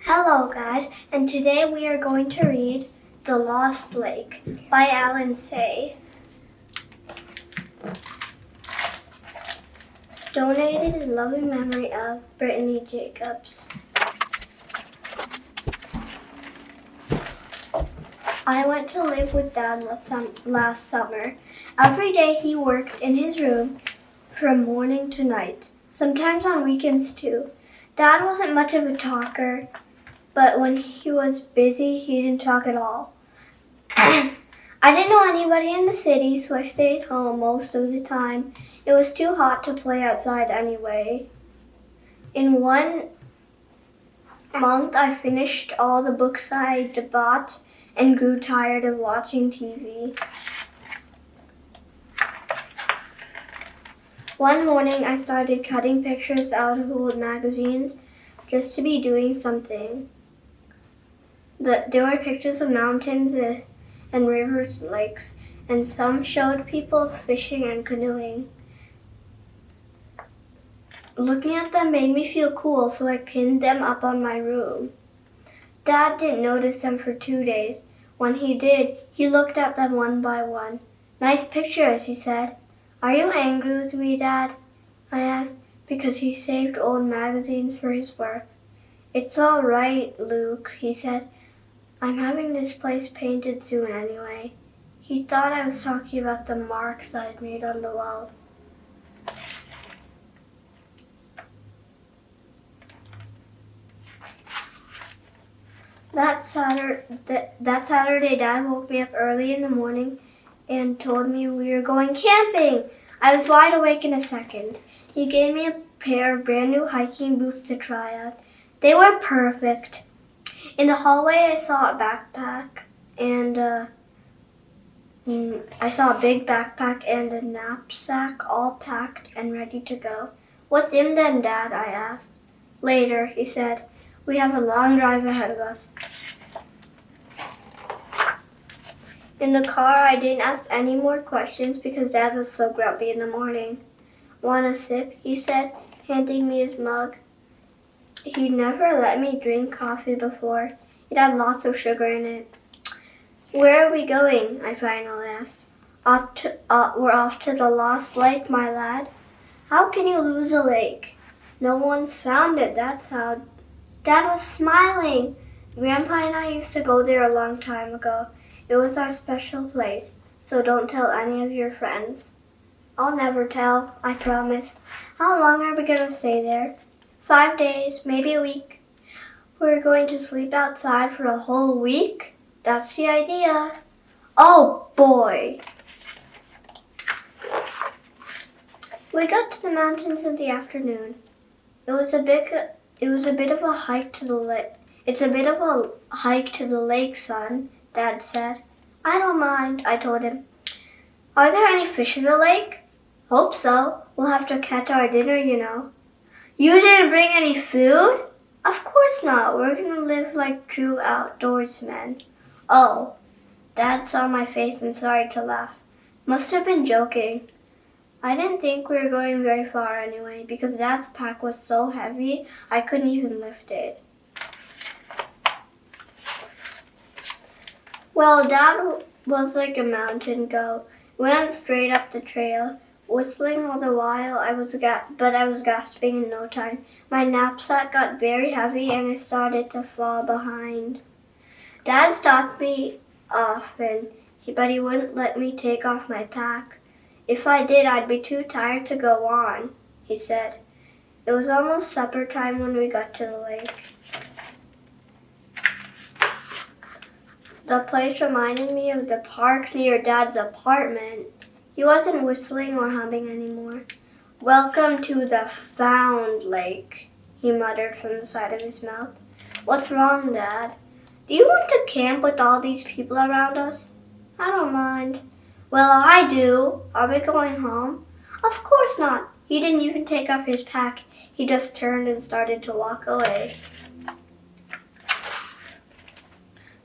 Hello guys, and today we are going to read The Lost Lake by Alan Say. Donated in loving memory of Brittany Jacobs. I went to live with Dad last summer. Every day he worked in his room from morning to night, sometimes on weekends too. Dad wasn't much of a talker, but when he was busy, he didn't talk at all. I didn't know anybody in the city, so I stayed home most of the time. It was too hot to play outside anyway. In 1 month, I finished all the books I bought and grew tired of watching TV. One morning, I started cutting pictures out of old magazines just to be doing something. There were pictures of mountains and rivers, lakes, and some showed people fishing and canoeing. Looking at them made me feel cool, so I pinned them up on my room. Dad didn't notice them for 2 days. When he did, he looked at them one by one. "Nice pictures," he said. "Are you angry with me, Dad?" I asked, because he saved old magazines for his work. "It's all right, Luke," he said. "I'm having this place painted soon anyway." He thought I was talking about the marks I'd made on the wall. That Saturday, Dad woke me up early in the morning and told me we were going camping. I was wide awake in a second. He gave me a pair of brand new hiking boots to try out. They were perfect. In the hallway, I saw a backpack and I saw a big backpack and a knapsack all packed and ready to go. "What's in them, Dad?" I asked. "Later," he said. "We have a long drive ahead of us." In the car, I didn't ask any more questions because Dad was so grumpy in the morning. "Want a sip?" he said, handing me his mug. He'd never let me drink coffee before. It had lots of sugar in it. "Where are we going?" I finally asked. We're off to the Lost Lake, my lad." "How can you lose a lake?" "No one's found it, that's how." Dad was smiling. "Grandpa and I used to go there a long time ago. It was our special place, so don't tell any of your friends." "I'll never tell," I promised. "How long are we going to stay there?" 5 days, maybe a week." "We're going to sleep outside for a whole week?" "That's the idea." "Oh boy!" We got to the mountains in the afternoon. It was a bit of a hike to the lake. "It's a bit of a hike to the lake, son," Dad said. "I don't mind," I told him. "Are there any fish in the lake?" "Hope so. We'll have to catch our dinner, you know." "You didn't bring any food?" "Of course not. We're going to live like true outdoorsmen." "Oh." Dad saw my face and started to laugh. Must have been joking. I didn't think we were going very far anyway, because Dad's pack was so heavy I couldn't even lift it. Well, Dad was like a mountain goat. We went straight up the trail, whistling all the while. I was gasping in no time. My knapsack got very heavy and I started to fall behind. Dad stopped me often, but he wouldn't let me take off my pack. "If I did, I'd be too tired to go on," he said. It was almost supper time when we got to the lake. The place reminded me of the park near Dad's apartment. He wasn't whistling or humming anymore. "Welcome to the found lake," he muttered from the side of his mouth. "What's wrong, Dad?" "Do you want to camp with all these people around us?" "I don't mind." "Well, I do. Are we going home?" "Of course not." He didn't even take off his pack. He just turned and started to walk away.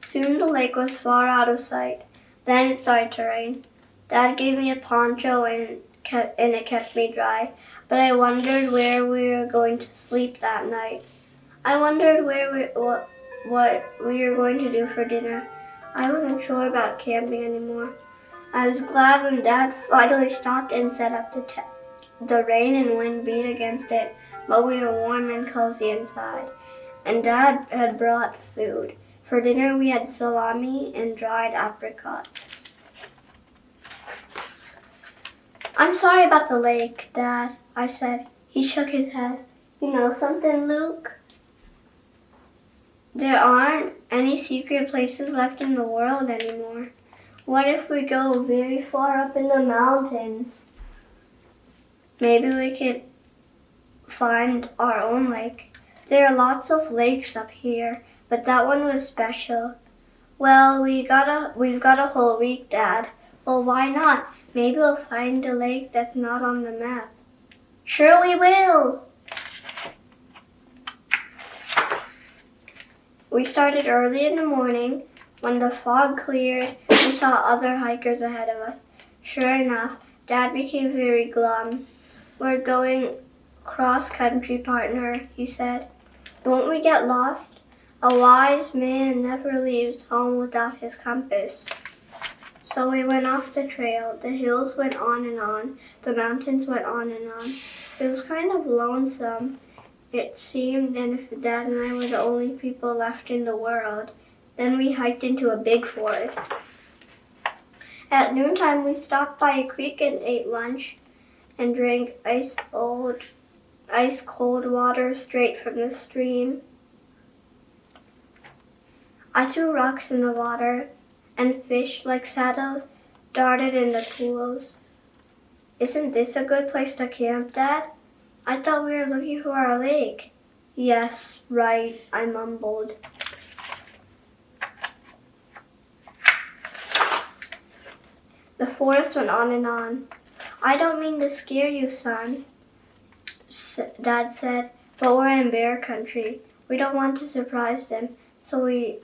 Soon the lake was far out of sight. Then it started to rain. Dad gave me a poncho and it kept me dry, but I wondered where we were going to sleep that night. I wondered what we were going to do for dinner. I wasn't sure about camping anymore. I was glad when Dad finally stopped and set up the tent. The rain and wind beat against it, but we were warm and cozy inside. And Dad had brought food. For dinner we had salami and dried apricots. I'm sorry about the lake, Dad, I said. He shook his head. You know something, Luke? There aren't any secret places left in the world anymore. What if we go very far up in the mountains? Maybe we could find our own lake. There are lots of lakes up here, but that one was special. Well, we've got a whole week, Dad. Well, why not? Maybe we'll find a lake that's not on the map. Sure we will! We started early in the morning. When the fog cleared, we saw other hikers ahead of us. Sure enough, Dad became very glum. We're going cross-country, partner, he said. Won't we get lost? A wise man never leaves home without his compass. So we went off the trail. The hills went on and on. The mountains went on and on. It was kind of lonesome, it seemed, and if Dad and I were the only people left in the world. Then we hiked into a big forest. At noontime, we stopped by a creek and ate lunch and drank ice cold water straight from the stream. I threw rocks in the water, and fish like saddles darted in the pools. Isn't this a good place to camp, Dad? I thought we were looking for our lake. Yes, right, I mumbled. The forest went on and on. I don't mean to scare you, son, Dad said, but we're in bear country. We don't want to surprise them, so we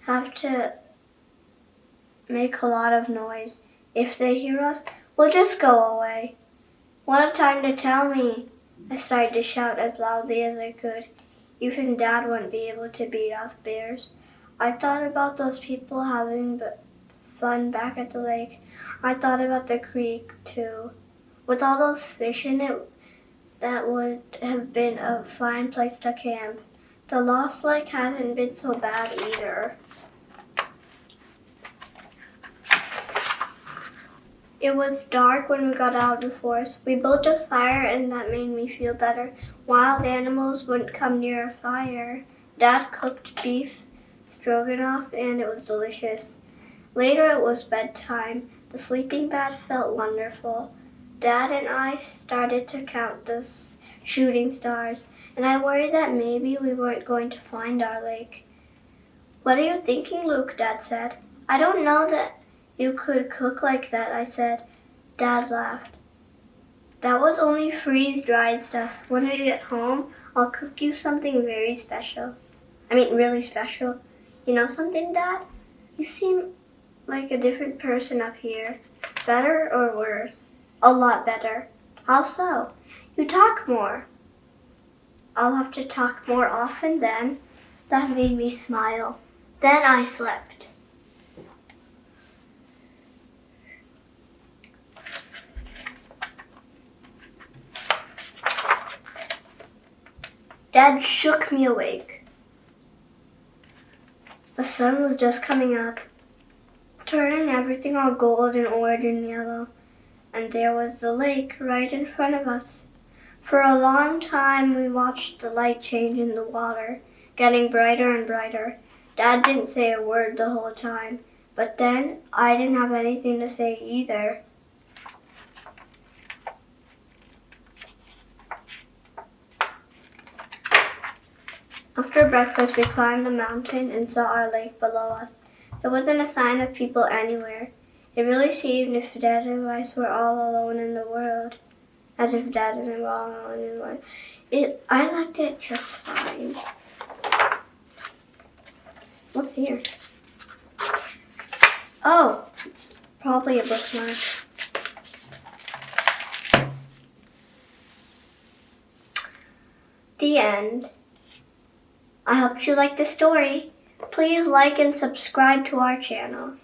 have to make a lot of noise. If they hear us, we'll just go away. What a time to tell me! I started to shout as loudly as I could. Even Dad wouldn't be able to beat off bears. I thought about those people having fun back at the lake. I thought about the creek, too. With all those fish in it, that would have been a fine place to camp. The Lost Lake hasn't been so bad either. It was dark when we got out of the forest. We built a fire and that made me feel better. Wild animals wouldn't come near a fire. Dad cooked beef stroganoff and it was delicious. Later it was bedtime. The sleeping bag felt wonderful. Dad and I started to count the shooting stars, and I worried that maybe we weren't going to find our lake. What are you thinking, Luke? Dad said. I don't know that you could cook like that, I said. Dad laughed. That was only freeze-dried stuff. When we get home, I'll cook you something very special. Really special. You know something, Dad? You seem like a different person up here. Better or worse? A lot better. How so? You talk more. I'll have to talk more often then. That made me smile. Then I slept. Dad shook me awake. The sun was just coming up, turning everything all gold and orange and yellow, and there was the lake right in front of us. For a long time we watched the light change in the water, getting brighter and brighter. Dad didn't say a word the whole time, but then I didn't have anything to say either. After breakfast, we climbed a mountain and saw our lake below us. There wasn't a sign of people anywhere. It really seemed as if Dad and I were all alone in the world. I liked it just fine. What's here? Oh, it's probably a bookmark. The end. I hope you liked the story. Please like and subscribe to our channel.